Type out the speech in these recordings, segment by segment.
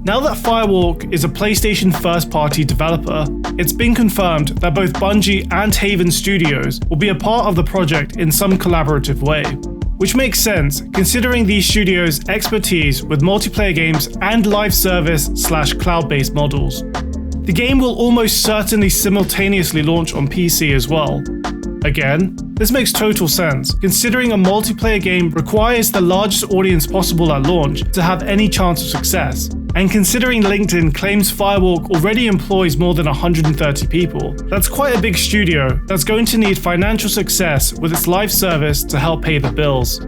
Now that Firewalk is a PlayStation first-party developer, it's been confirmed that both Bungie and Haven Studios will be a part of the project in some collaborative way. Which makes sense, considering these studios' expertise with multiplayer games and live service/cloud-based models. The game will almost certainly simultaneously launch on PC as well. Again, this makes total sense, considering a multiplayer game requires the largest audience possible at launch to have any chance of success. And considering LinkedIn claims Firewalk already employs more than 130 people, that's quite a big studio that's going to need financial success with its live service to help pay the bills.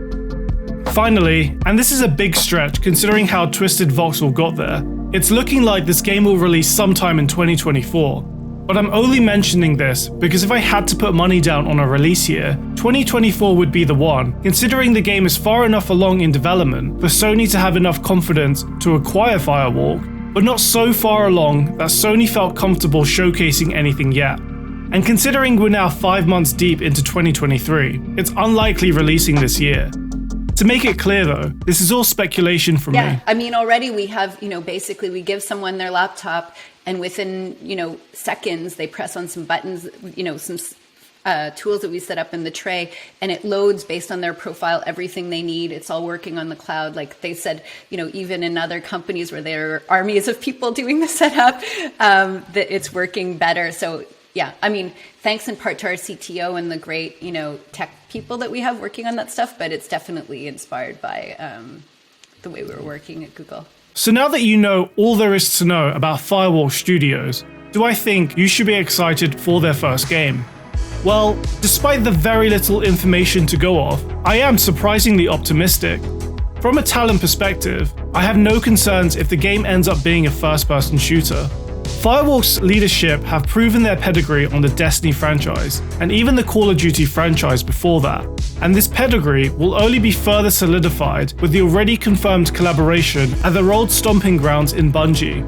Finally, and this is a big stretch considering how twisted Voxel got there, it's looking like this game will release sometime in 2024. But I'm only mentioning this because if I had to put money down on a release year, 2024 would be the one, considering the game is far enough along in development for Sony to have enough confidence to acquire Firewalk, but not so far along that Sony felt comfortable showcasing anything yet. And considering we're now 5 months deep into 2023, it's unlikely releasing this year. To make it clear though, this is all speculation from me. Yeah, I mean already we have, basically we give someone their laptop and within, seconds they press on some buttons, some tools that we set up in the tray, and it loads based on their profile everything they need. It's all working on the cloud. Like they said, even in other companies where there are armies of people doing the setup, that it's working better. So yeah, I mean, thanks in part to our CTO and the great, tech people that we have working on that stuff, but it's definitely inspired by the way we were working at Google. So now that you know all there is to know about Firewalk Studios, do I think you should be excited for their first game? Well, despite the very little information to go off, I am surprisingly optimistic. From a talent perspective, I have no concerns if the game ends up being a first-person shooter. Firewalk's leadership have proven their pedigree on the Destiny franchise, and even the Call of Duty franchise before that, and this pedigree will only be further solidified with the already confirmed collaboration at their old stomping grounds in Bungie.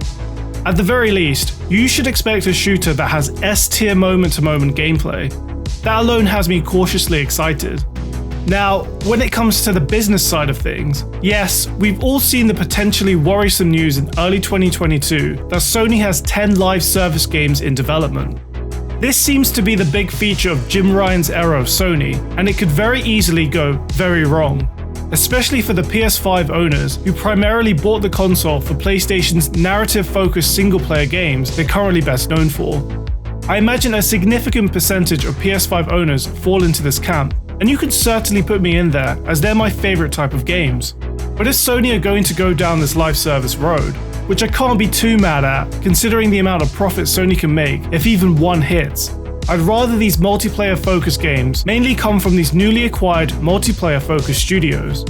At the very least, you should expect a shooter that has S-tier moment-to-moment gameplay. That alone has me cautiously excited. Now, when it comes to the business side of things, yes, we've all seen the potentially worrisome news in early 2022 that Sony has 10 live service games in development. This seems to be the big feature of Jim Ryan's era of Sony, and it could very easily go very wrong, especially for the PS5 owners who primarily bought the console for PlayStation's narrative-focused single-player games they're currently best known for. I imagine a significant percentage of PS5 owners fall into this camp, and you could certainly put me in there as they're my favorite type of games. But if Sony are going to go down this live service road, which I can't be too mad at considering the amount of profit Sony can make if even one hits, I'd rather these multiplayer focused games mainly come from these newly acquired multiplayer focused studios.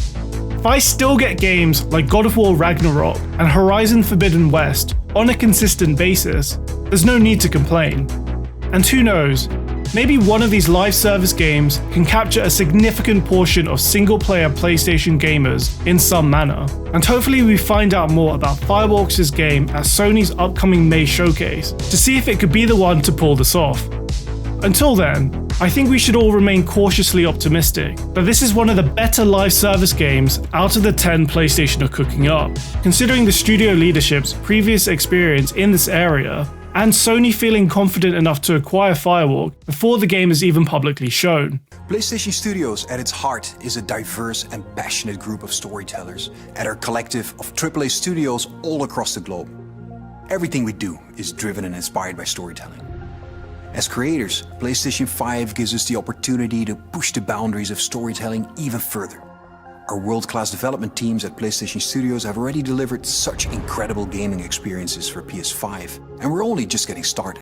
If I still get games like God of War Ragnarok and Horizon Forbidden West on a consistent basis, there's no need to complain. And who knows, maybe one of these live service games can capture a significant portion of single-player PlayStation gamers in some manner. And hopefully we find out more about Firewalk's game at Sony's upcoming May showcase to see if it could be the one to pull this off. Until then, I think we should all remain cautiously optimistic that this is one of the better live service games out of the 10 PlayStation are cooking up, considering the studio leadership's previous experience in this area, and Sony feeling confident enough to acquire Firewalk before the game is even publicly shown. PlayStation Studios at its heart is a diverse and passionate group of storytellers at our collective of AAA studios all across the globe. Everything we do is driven and inspired by storytelling. As creators, PlayStation 5 gives us the opportunity to push the boundaries of storytelling even further. Our world-class development teams at PlayStation Studios have already delivered such incredible gaming experiences for PS5, and we're only just getting started.